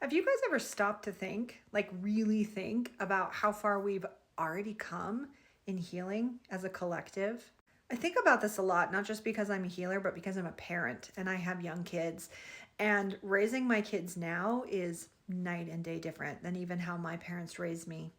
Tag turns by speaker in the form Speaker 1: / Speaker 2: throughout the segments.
Speaker 1: Have you guys ever stopped to think, like really think about how far we've already come in healing as a collective? I think about this a lot, not just because I'm a healer, but because I'm a parent and I have young kids. And raising my kids now is night and day different than even how my parents raised me.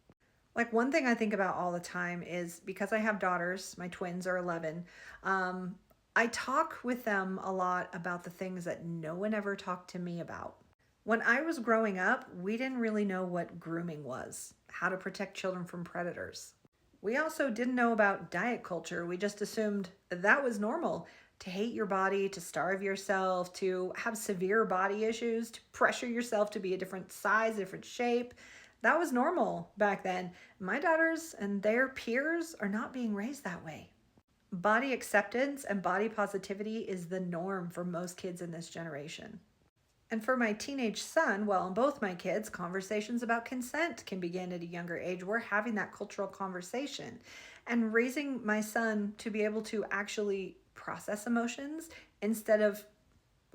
Speaker 1: Like, one thing I think about all the time is because I have daughters, my twins are 11. Um, I talk with them a lot about the things that no one ever talked to me about. When I was growing up, we didn't really know what grooming was, how to protect children from predators. We also didn't know about diet culture. We just assumed that was normal to hate your body, to starve yourself, to have severe body issues, to pressure yourself to be a different size, a different shape. That was normal back then. My daughters and their peers are not being raised that way. Body acceptance and body positivity is the norm for most kids in this generation. And for my teenage son, well, and both my kids, conversations about consent can begin at a younger age. We're having that cultural conversation. And raising my son to be able to actually process emotions instead of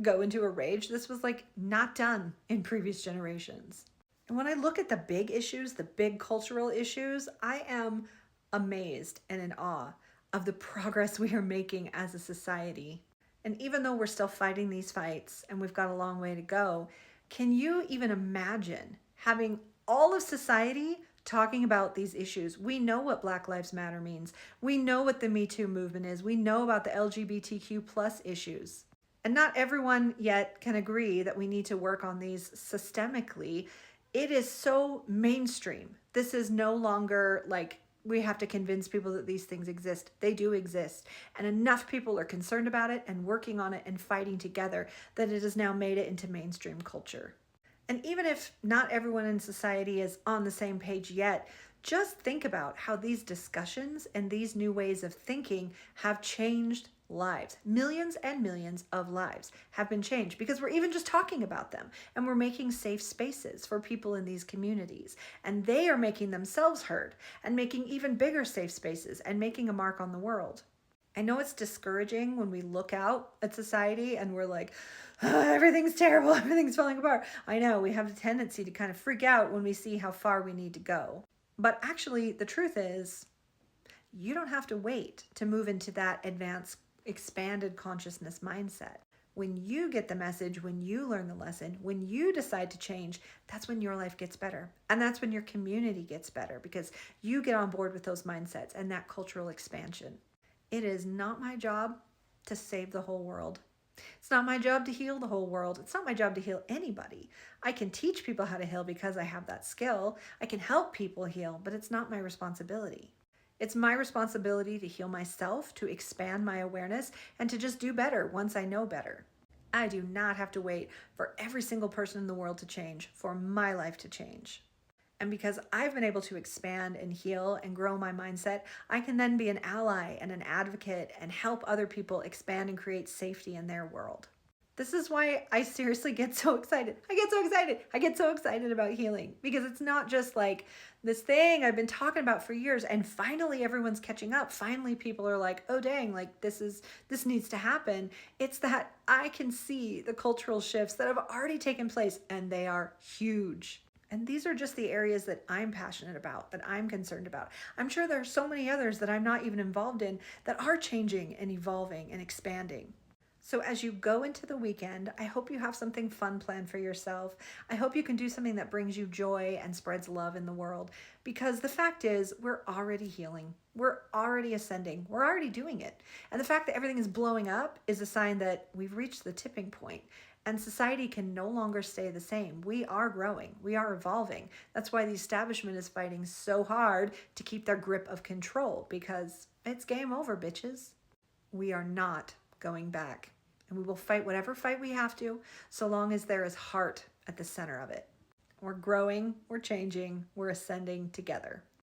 Speaker 1: go into a rage, this was like not done in previous generations. And when I look at the big issues, the big cultural issues, I am amazed and in awe of the progress we are making as a society. And even though we're still fighting these fights and we've got a long way to go, can you even imagine having all of society talking about these issues? We know what Black Lives Matter means. We know what the Me Too movement is. We know about the LGBTQ plus issues. And not everyone yet can agree that we need to work on these systemically. It is so mainstream. This is no longer like we have to convince people that these things exist. They do exist. And enough people are concerned about it and working on it and fighting together that it has now made it into mainstream culture. And even if not everyone in society is on the same page yet, just think about how these discussions and these new ways of thinking have changed lives. Millions and millions of lives have been changed because we're even just talking about them and we're making safe spaces for people in these communities. And they are making themselves heard and making even bigger safe spaces and making a mark on the world. I know it's discouraging when we look out at society and we're like, "Ah, everything's terrible, everything's falling apart." I know we have a tendency to kind of freak out when we see how far we need to go. But actually, the truth is, you don't have to wait to move into that advanced, expanded consciousness mindset. When you get the message, when you learn the lesson, when you decide to change, that's when your life gets better. And that's when your community gets better because you get on board with those mindsets and that cultural expansion. It is not my job to save the whole world. It's not my job to heal the whole world. It's not my job to heal anybody. I can teach people how to heal because I have that skill. I can help people heal, but it's not my responsibility. It's my responsibility to heal myself, to expand my awareness, and to just do better once I know better. I do not have to wait for every single person in the world to change for my life to change. And because I've been able to expand and heal and grow my mindset, I can then be an ally and an advocate and help other people expand and create safety in their world. This is why I seriously get so excited. I get so excited. I get so excited about healing because it's not just like this thing I've been talking about for years and finally everyone's catching up. Finally people are like, "Oh dang, like this needs to happen." It's that I can see the cultural shifts that have already taken place and they are huge. And these are just the areas that I'm passionate about, that I'm concerned about. I'm sure there are so many others that I'm not even involved in that are changing and evolving and expanding. So as you go into the weekend, I hope you have something fun planned for yourself. I hope you can do something that brings you joy and spreads love in the world. Because the fact is, we're already healing. We're already ascending. We're already doing it. And the fact that everything is blowing up is a sign that we've reached the tipping point. And society can no longer stay the same. We are growing. We are evolving. That's why the establishment is fighting so hard to keep their grip of control because it's game over, bitches. We are not going back. And we will fight whatever fight we have to, so long as there is heart at the center of it. We're growing, we're changing, we're ascending together.